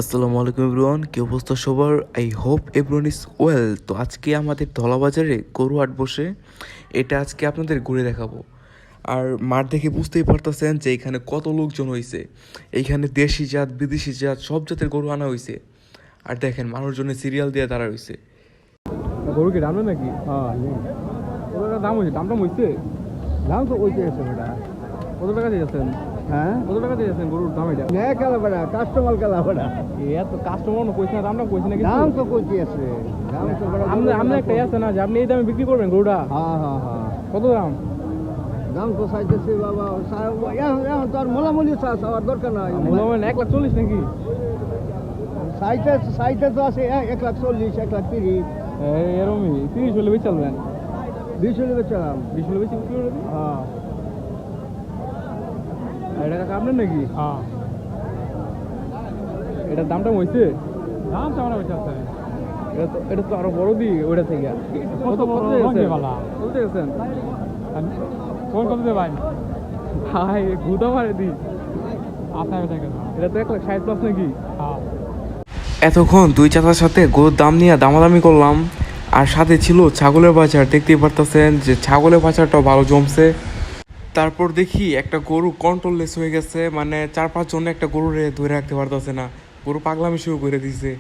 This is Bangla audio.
আসসালামু আলাইকুম এভরিওয়ান, কি অবস্থা সবার? I hope everyone is well. তো আজকে আমাদের ধলাবাজারে গরু হাট বসে, এটা আজকে আপনাদের ঘুরে দেখাবো। আর মাঠ দেখে বুঝতেই পারতেছেন যে এখানে কত লোকজন হয়েছে। এইখানে দেশি জাত বিদেশি জাত সব জাতের গরু আনা হয়েছে। আর দেখেন মানুষজনের সিরিয়াল দিয়ে দাঁড়া হয়েছে। গরু কি দামে নাকি? হ্যাঁ, ওটার দাম হয়েছে, দাম হয়েছে, দাম তো ওইতে আছে বেটা। কত টাকা দিয়েছেন? হ্যাঁ, কত টাকা দিয়েছেন গরুর দাম? এটা নেয় কেলা বেড়া, কাস্টমার কেলা বেড়া। এত কাস্টমার কইছে না, দামটা কইছে নাকি? দাম তো কইতে আছে, দাম তো বেড়া। আপনি একটা আছে না যে আপনি এই দামে বিক্রি করবেন গরুটা? হ্যাঁ হ্যাঁ হ্যাঁ, কত দাম? দাম তো চাইতেছে বাবা। এখন তো আর মোলামুলি চাওয়ার দরকার নাই। মনে হয় 1,40,000 নাকি? সাইটে তো আছে 1,40,000, 1,30,000। এরমই 30 হলে বেশি চলবেন? 20 হলে বেচালাম। 20 হলে বেশি বিক্রি করবেন? হ্যাঁ, এটা কাকা আপনার নাকি? হ্যাঁ। এটার দামটা হয়েছে? দাম তো আমার আছে। এটা তো আরো বড় দি ওইটা থেকে। কত গেছেন? কোন কত দে ভাই? ভাই গুদা মারে দি। আপনার এটা তো 1,60,000 প্লাস নাকি? হ্যাঁ। এতক্ষণ দুই চাচার সাথে গরুর দাম নিয়ে দামাদামি করলাম। আর সাথে ছিল ছাগলের বাজার, দেখতেই পারতেছেন যে ছাগলের বাজারটাও ভালো জমছে। তারপর দেখি একটা গরু কন্ট্রোললেস হয়ে গেছে, মানে 4-5 জন একটা গরুরে ধরে রাখতে পারতেছে না, গরু পাগলামি শুরু করে দিছে।